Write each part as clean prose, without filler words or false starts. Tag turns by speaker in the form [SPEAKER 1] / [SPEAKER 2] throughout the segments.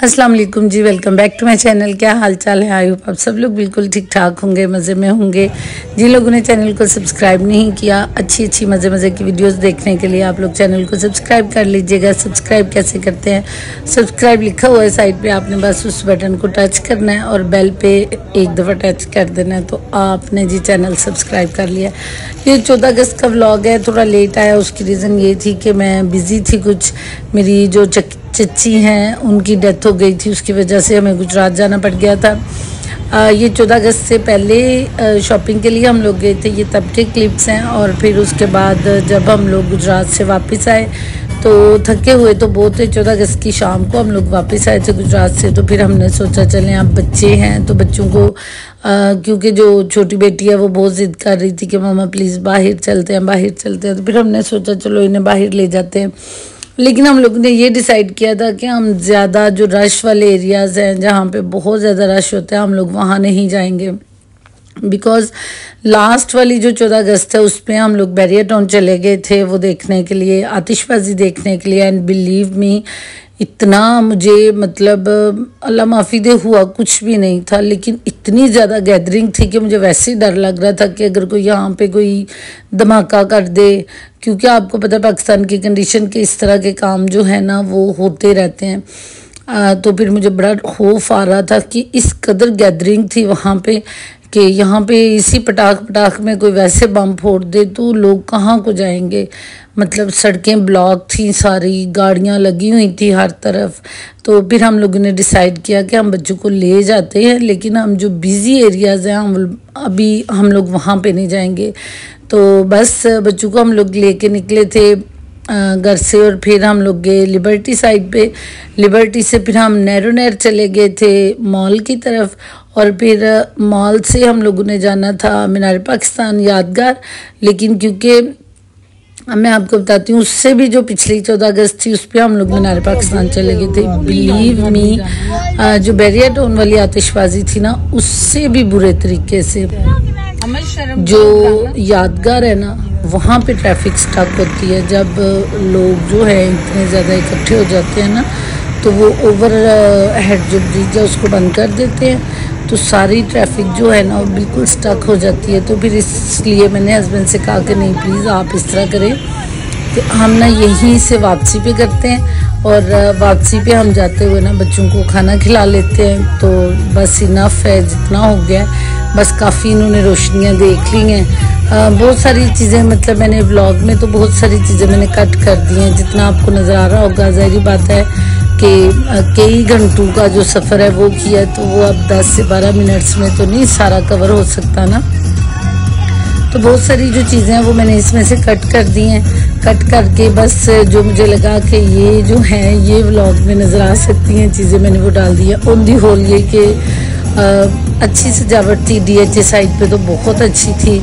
[SPEAKER 1] अस्सलाम वालेकुम जी, welcome back to my channel. क्या हाल चाल है? आई होप आप सब लोग बिल्कुल ठीक ठाक होंगे, मज़े में होंगे। जिन लोगों ने चैनल को सब्सक्राइब नहीं किया, अच्छी मज़े की वीडियोस देखने के लिए आप लोग चैनल को सब्सक्राइब कर लीजिएगा। सब्सक्राइब कैसे करते हैं? सब्सक्राइब लिखा हुआ है साइड पे, आपने बस उस बटन को टच करना है और बेल पे एक दफ़ा टच कर देना है, तो आपने जी चैनल सब्सक्राइब कर लिया। ये 14 अगस्त का व्लॉग है, थोड़ा लेट आया। उसकी रीज़न ये थी कि मैं बिज़ी थी, कुछ मेरी जो चच्ची हैं उनकी डेथ हो गई थी, उसकी वजह से हमें गुजरात जाना पड़ गया था। ये 14 अगस्त से पहले शॉपिंग के लिए हम लोग गए थे, ये तब के क्लिप्स हैं। और फिर उसके बाद जब हम लोग गुजरात से वापस आए तो थके हुए तो बहुत थे। 14 अगस्त की शाम को हम लोग वापस आए थे गुजरात से, तो फिर हमने सोचा चलें, अब बच्चे हैं तो बच्चों को क्योंकि जो छोटी बेटी है वो बहुत ज़िद कर रही थी कि मामा प्लीज़ बाहर चलते हैं, तो फिर हमने सोचा चलो इन्हें बाहर ले जाते हैं। लेकिन हम लोग ने ये डिसाइड किया था कि हम ज़्यादा जो रश वाले एरियाज़ हैं, जहाँ पे बहुत ज़्यादा रश होता है, हम लोग वहाँ नहीं जाएंगे। बिकॉज़ लास्ट वाली जो 14 अगस्त है उस पर हम लोग बैरियर टाउन चले गए थे वो देखने के लिए, आतिशबाजी देखने के लिए। एंड बिलीव मी, इतना मुझे मतलब अल्लाह माफ़ी दे हुआ कुछ भी नहीं था, लेकिन इतनी ज़्यादा गैदरिंग थी कि मुझे वैसे ही डर लग रहा था कि अगर कोई यहाँ पे कोई धमाका कर दे, क्योंकि आपको पता है पाकिस्तान की कंडीशन के इस तरह के काम जो है ना वो होते रहते हैं। तो फिर मुझे बड़ा खौफ आ रहा था कि इस कदर गैदरिंग थी वहाँ पे कि यहाँ पे इसी पटाख में कोई वैसे बम फोड़ दे तो लोग कहाँ को जाएंगे। मतलब सड़कें ब्लॉक थी, सारी गाड़ियाँ लगी हुई थी हर तरफ। तो फिर हम लोगों ने डिसाइड किया कि हम बच्चों को ले जाते हैं, लेकिन हम जो बिज़ी एरियाज़ हैं हम लोग वहाँ पे नहीं जाएंगे। तो बस बच्चों को हम लोग लेके निकले थे घर से, और फिर हम लोग गए लिबर्टी साइड पे। लिबर्टी से फिर हम नैरो चले गए थे मॉल की तरफ, और फिर मॉल से हम लोगों ने जाना था मीनार पाकिस्तान यादगार। लेकिन क्योंकि मैं आपको बताती हूँ, उससे भी जो पिछली 14 अगस्त थी उस पर हम लोग मीनार पाकिस्तान चले गए थे। बिलीव मी, जो बैरियर टाउन वाली आतिशबाजी थी ना, उससे भी बुरे तरीके से। जो यादगार है ना, वहाँ पे ट्रैफिक स्टक होती है जब लोग जो है इतने ज़्यादा इकट्ठे हो जाते हैं ना, तो वो ओवर हेड जो ब्रिज है उसको बंद कर देते हैं, तो सारी ट्रैफिक जो है ना वो बिल्कुल स्टक हो जाती है। तो फिर इसलिए मैंने हस्बैंड से कहा कि नहीं प्लीज़ आप इस तरह करें कि हम ना यहीं से वापसी पे करते हैं, और वापसी पे हम जाते हुए ना बच्चों को खाना खिला लेते हैं। तो बस इनफ है, जितना हो गया बस काफ़ी। इन्होंने रोशनियाँ देख ली हैं, बहुत सारी चीज़ें, मतलब मैंने व्लॉग में तो बहुत सारी चीज़ें मैंने कट कर दी हैं, जितना आपको नज़र आ रहा होगा। ज़ाहिर बात है कि कई घंटों का जो सफ़र है वो किया, तो वो अब 10 से 12 मिनट्स में तो नहीं सारा कवर हो सकता ना। तो बहुत सारी जो चीज़ें हैं वो मैंने इसमें से कट कर दी हैं। कट करके बस जो मुझे लगा कि ये जो हैं ये व्लॉग में नज़र आ सकती हैं चीज़ें, मैंने वो डाल दी है। ऑन दी होल ये कि अच्छी सजावट थी। DHA साइड पे तो बहुत अच्छी थी,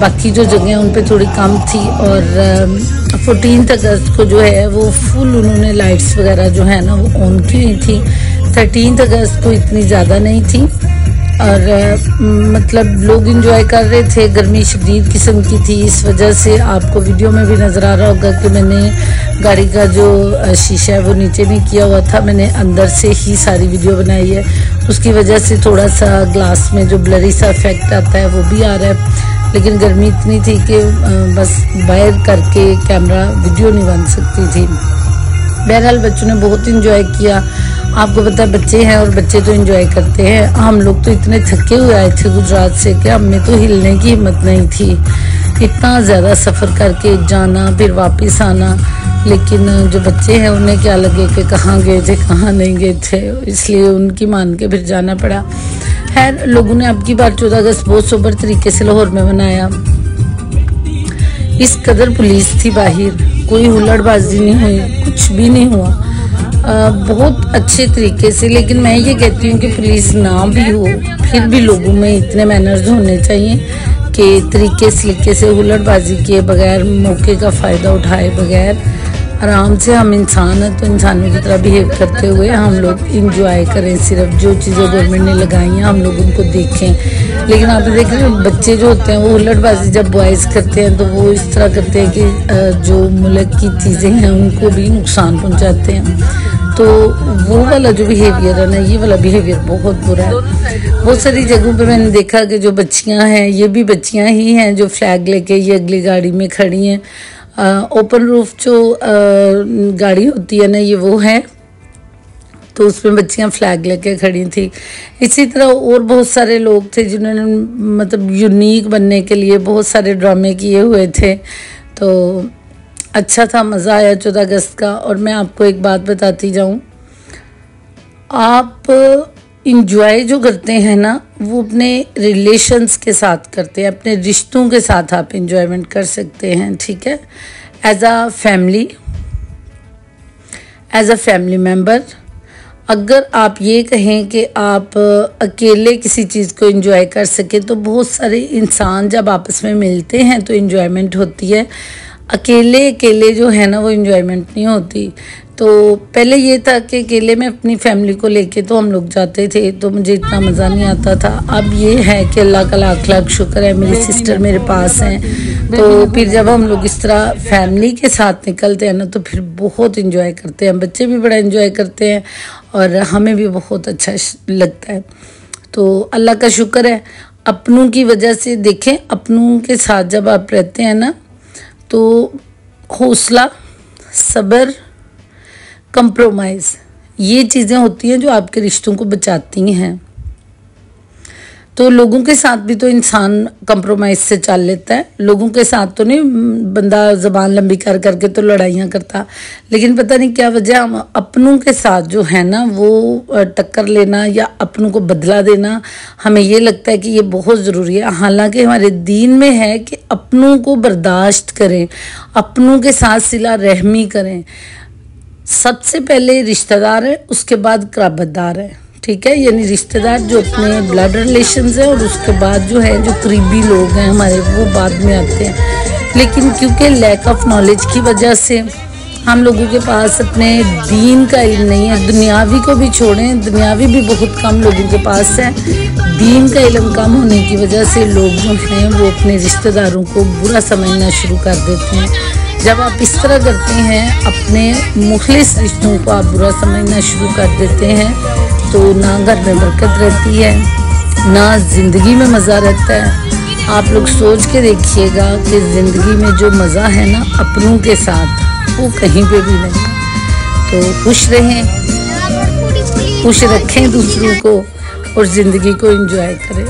[SPEAKER 1] बाकी जो जगह उन पे थोड़ी कम थी। और 14 अगस्त को जो है वो फुल उन्होंने लाइट्स वगैरह जो है ना वो ऑन की हुई थी। 13 अगस्त को इतनी ज़्यादा नहीं थी, और मतलब लोग इंजॉय कर रहे थे। गर्मी शदीद किस्म की थी, इस वजह से आपको वीडियो में भी नज़र आ रहा होगा कि मैंने गाड़ी का जो शीशा है वो नीचे नहीं किया हुआ था, मैंने अंदर से ही सारी वीडियो बनाई है। उसकी वजह से थोड़ा सा ग्लास में जो ब्लरी सा इफेक्ट आता है वो भी आ रहा है, लेकिन गर्मी इतनी थी कि बस बाहर करके कैमरा वीडियो नहीं बन सकती थी। बहरहाल बच्चों ने बहुत इंजॉय किया। आपको पता है बच्चे हैं और बच्चे तो एंजॉय करते हैं। हम लोग तो इतने थके हुए आए थे गुजरात से कि हमें तो हिलने की हिम्मत नहीं थी, इतना ज़्यादा सफ़र करके जाना फिर वापस आना। लेकिन जो बच्चे हैं उन्हें क्या लगे कि कहाँ गए थे कहाँ नहीं गए थे, इसलिए उनकी मान के फिर जाना पड़ा। खैर लोगों ने अब की बार 14 अगस्त बहुत सोबर तरीके से लाहौर में मनाया। इस कदर पुलिस थी बाहर, कोई हुल्लड़बाजी नहीं हुई, कुछ भी नहीं हुआ, बहुत अच्छे तरीके से। लेकिन मैं ये कहती हूँ कि पुलिस ना भी हो फिर भी लोगों में इतने मैनर्स होने चाहिए कि तरीके सलीके से हुल्लड़बाजी किए बगैर, मौके का फ़ायदा उठाए बगैर आराम से, हम इंसान हैं तो इंसानों की तरह बिहेव करते हुए हम लोग इंजॉय करें। सिर्फ जो चीज़ें गवर्नमेंट ने लगाई हैं हम लोग उनको देखें। लेकिन आप देख रहे हैं बच्चे जो होते हैं वो हुल्लड़बाजी जब बॉयज़ करते हैं तो वो इस तरह करते हैं कि जो मुल्क की चीज़ें हैं उनको भी नुकसान पहुंचाते हैं। तो वो वाला जो बिहेवियर है ना, ये वाला बिहेवियर बहुत बुरा है। बहुत सारी जगहों पे मैंने देखा कि जो बच्चियां हैं, ये भी बच्चियां ही हैं जो फ्लैग लेके ये अगली गाड़ी में खड़ी हैं। ओपन रूफ जो गाड़ी होती है ना, ये वो है, तो उसमें बच्चियां फ्लैग लेके खड़ी थी। इसी तरह और बहुत सारे लोग थे जिन्होंने मतलब यूनिक बनने के लिए बहुत सारे ड्रामे किए हुए थे। तो अच्छा था, मज़ा आया 14 अगस्त का। और मैं आपको एक बात बताती जाऊं, आप इंजॉय जो करते हैं ना, वो अपने रिलेशंस के साथ करते हैं, अपने रिश्तों के साथ आप इंजॉयमेंट कर सकते हैं, ठीक है। एज अ फैमिली मेम्बर अगर आप ये कहें कि आप अकेले किसी चीज़ को एंजॉय कर सके, तो बहुत सारे इंसान जब आपस में मिलते हैं तो एंजॉयमेंट होती है। अकेले जो है ना, वो एंजॉयमेंट नहीं होती। तो पहले ये था कि अकेले में अपनी फैमिली को लेके तो हम लोग जाते थे, तो मुझे इतना मज़ा नहीं आता था। अब ये है कि अल्लाह का लाख लाख शुक्र है, मेरी सिस्टर मेरे पास हैं। तो फिर जब हम लोग इस तरह फैमिली के साथ निकलते हैं ना, तो फिर बहुत इंजॉय करते हैं, बच्चे भी बड़ा इंजॉय करते हैं और हमें भी बहुत अच्छा लगता है। तो अल्लाह का शुक्र है। अपनों की वजह से देखें, अपनों के साथ जब आप रहते हैं ना, तो हौसला, सब्र, कंप्रोमाइज़, ये चीज़ें होती हैं जो आपके रिश्तों को बचाती हैं। तो लोगों के साथ भी तो इंसान कंप्रोमाइज़ से चल लेता है। लोगों के साथ तो नहीं बंदा ज़बान लंबी कर करके तो लड़ाइयाँ करता, लेकिन पता नहीं क्या वजह, हम अपनों के साथ जो है ना, वो टक्कर लेना या अपनों को बदला देना, हमें ये लगता है कि ये बहुत ज़रूरी है। हालांकि हमारे दीन में है कि अपनों को बर्दाश्त करें, अपनों के साथ सिला रहमी करें। सबसे पहले रिश्तेदार है, उसके बाद कराबतदार है, ठीक है। यानी रिश्तेदार जो अपने ब्लड रिलेशंस हैं, और उसके बाद जो है जो करीबी लोग हैं हमारे, वो बाद में आते हैं। लेकिन क्योंकि लैक ऑफ नॉलेज की वजह से हम लोगों के पास अपने दीन का इल्म नहीं है। दुनियावी को भी छोड़ें, दुनियावी भी बहुत कम लोगों के पास है। दीन का इल्म कम होने की वजह से लोग जो हैं वो अपने रिश्तेदारों को बुरा समझना शुरू कर देते हैं। जब आप इस तरह करते हैं, अपने मुखलिस रिश्तों को आप बुरा समझना शुरू कर देते हैं, तो ना घर में बरकत रहती है, ना ज़िंदगी में मज़ा रहता है। आप लोग सोच के देखिएगा कि ज़िंदगी में जो मज़ा है ना अपनों के साथ, वो कहीं पे भी नहीं। तो खुश रहें, खुश रखें दूसरों को, और ज़िंदगी को एंजॉय करें।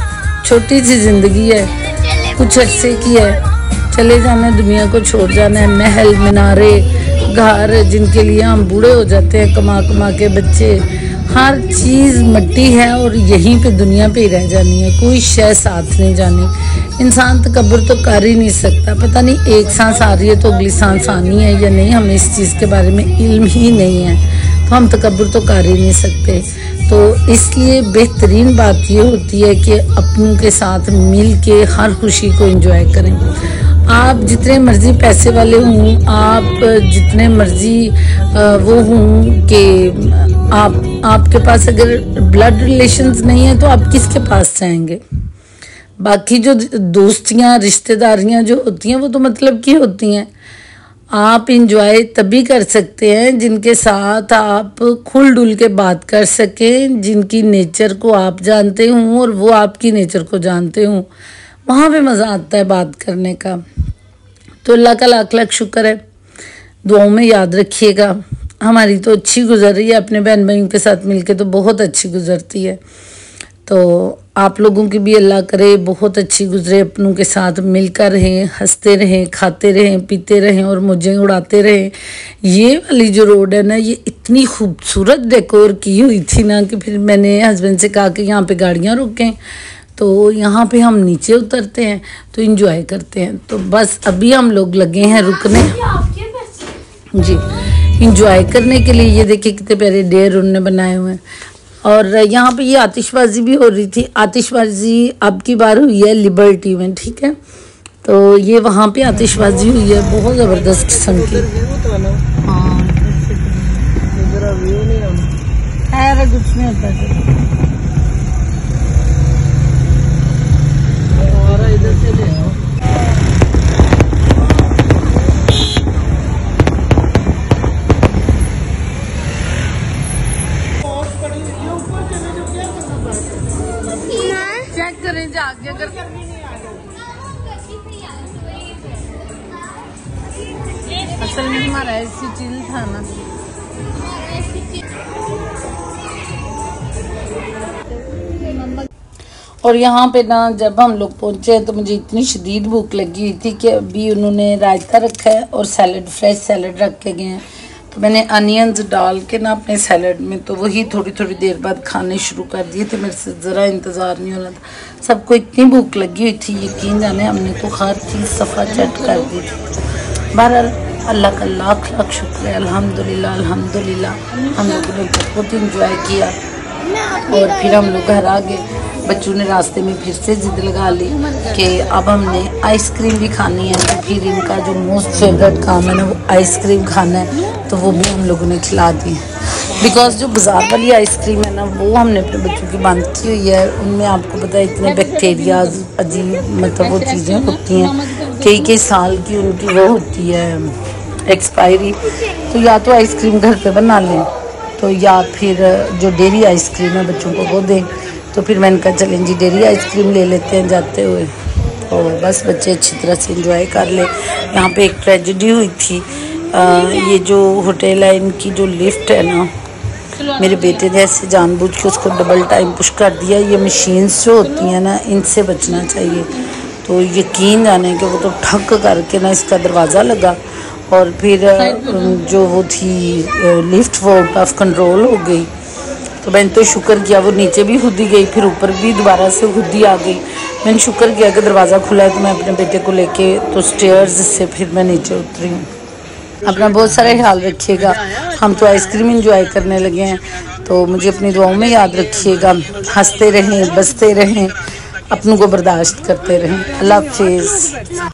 [SPEAKER 1] छोटी सी ज़िंदगी है, कुछ अरसे की है, चले जाना है, दुनिया को छोड़ जाना है। महल, मीनारे, घर जिनके लिए हम बूढ़े हो जाते हैं कमा कमा के, बच्चे, हर चीज़ मट्टी है और यहीं पे दुनिया पे ही रह जानी है, कोई शय साथ नहीं जानी। इंसान तकब्बुर तो कर ही नहीं सकता। पता नहीं एक सांस आ रही है तो अगली सांस आनी है या नहीं, हमें इस चीज़ के बारे में इल्म ही नहीं है, तो हम तकब्बुर तो कर ही नहीं सकते। तो इसलिए बेहतरीन बात ये होती है कि अपनों के साथ मिल के हर खुशी को एंजॉय करें। आप जितने मर्जी पैसे वाले हों, आप जितने मर्जी वो हों कि आपके पास अगर ब्लड रिलेशंस नहीं है, तो आप किसके पास जाएंगे? बाकी जो दोस्तियां, रिश्तेदारियां जो होती हैं, वो तो मतलब की होती हैं। आप इंजॉय तभी कर सकते हैं जिनके साथ आप खुल डुल के बात कर सकें, जिनकी नेचर को आप जानते हों और वो आपकी नेचर को जानते हों। वहाँ पे मज़ा आता है बात करने का। तो अल्लाह का लाख लाख शुक्र है। दुआओं में याद रखिएगा। हमारी तो अच्छी गुजर रही है, अपने बहन भाइयों के साथ मिलके तो बहुत अच्छी गुजरती है। तो आप लोगों की भी अल्लाह करे बहुत अच्छी गुजरे, अपनों के साथ मिलकर रहें, हंसते रहें, खाते रहें, पीते रहें और मौजें उड़ाते रहें। ये वाली जो रोड है ना, ये इतनी खूबसूरत डेकोर की हुई थी ना कि फिर मैंने हस्बैंड से कहा कि यहाँ पे गाड़ियाँ रुकें, तो यहाँ पे हम नीचे उतरते हैं तो एंजॉय करते हैं। तो बस अभी हम लोग लगे हैं रुकने जी, एंजॉय करने के लिए। ये देखिए कितने प्यारे डेयर उन्होंने बनाए हुए हैं। और यहाँ पे ये आतिशबाजी भी हो रही थी। आतिशबाजी अब की बार हुई है लिबर्टी में, ठीक है। तो ये वहाँ पे आतिशबाजी हुई है बहुत ज़बरदस्त किस्म की। हाँ, कुछ नहीं होता। इधर से ले आओ। जाके अगर असल में हमारा ऐसी चिल था ना। और यहाँ पे ना जब हम लोग पहुँचे तो मुझे इतनी शदीद भूख लगी हुई थी कि अभी उन्होंने रायता रखा है और सैलड, फ्रेश सैलड रख के गए हैं। तो मैंने अनियंस डाल के ना अपने सैलड में तो वही थोड़ी थोड़ी देर बाद खाने शुरू कर दिए थे। मेरे से ज़रा इंतज़ार नहीं हो रहा था। सबको इतनी भूख लगी हुई थी, यकीन जाने हमने तो हर चीज़ सफ़ा चट कर दी थी। बहरहाल अल्लाह का लाख लाख शुक्र है, अल्हम्दुलिल्लाह अल्हम्दुलिल्लाह। हम लोगों ने बहुत इंजॉय किया और फिर हम लोग घर आ गए। बच्चों ने रास्ते में फिर से जिद लगा ली कि अब हमने आइसक्रीम भी खानी है। तो फिर इनका जो मोस्ट फेवरेट काम है ना वो आइसक्रीम खाना है, तो वो भी हम लोगों ने खिला दी। बिकॉज जो बाज़ार वाली आइसक्रीम है ना वो हमने अपने बच्चों की बंद की हुई है। उनमें आपको पता है इतने बैक्टीरियाज अजीब मतलब वो चीज़ें होती हैं, कई कई साल की उनकी वो होती है एक्सपायरी। तो या तो आइसक्रीम घर पे बना लें तो या फिर जो डेयरी आइसक्रीम है बच्चों को वो दें। तो फिर मैंने कहा चलें जी डेयरी आइसक्रीम ले लेते हैं जाते हुए। तो बस बच्चे अच्छी तरह से एंजॉय कर ले। यहाँ पे एक ट्रेजेडी हुई थी। ये जो होटल है इनकी जो लिफ्ट है ना, मेरे बेटे ने ऐसे जानबूझ के उसको डबल टाइम पुश कर दिया। ये मशीन्स जो होती हैं ना इनसे बचना चाहिए। तो यकीन जाने कि वो तो ठक करके ना इसका दरवाज़ा लगा और फिर जो वो थी लिफ्ट वो आउट ऑफ कंट्रोल हो गई। तो मैंने तो शुक्र किया वो नीचे भी खुद ही गई, फिर ऊपर भी दोबारा से खुद ही आ गई। मैंने शुक्र किया कि दरवाज़ा खुला है तो मैं अपने बेटे को लेके तो स्टेयर्स से फिर मैं नीचे उतरी हूँ। अपना बहुत सारा ख्याल रखिएगा। हम तो आइसक्रीम एंजॉय करने लगे हैं, तो मुझे अपनी दुआओं में याद रखिएगा। हंसते रहें, बसते रहें, अपनों को बर्दाश्त करते रहें। अल्लाह हाफिज़।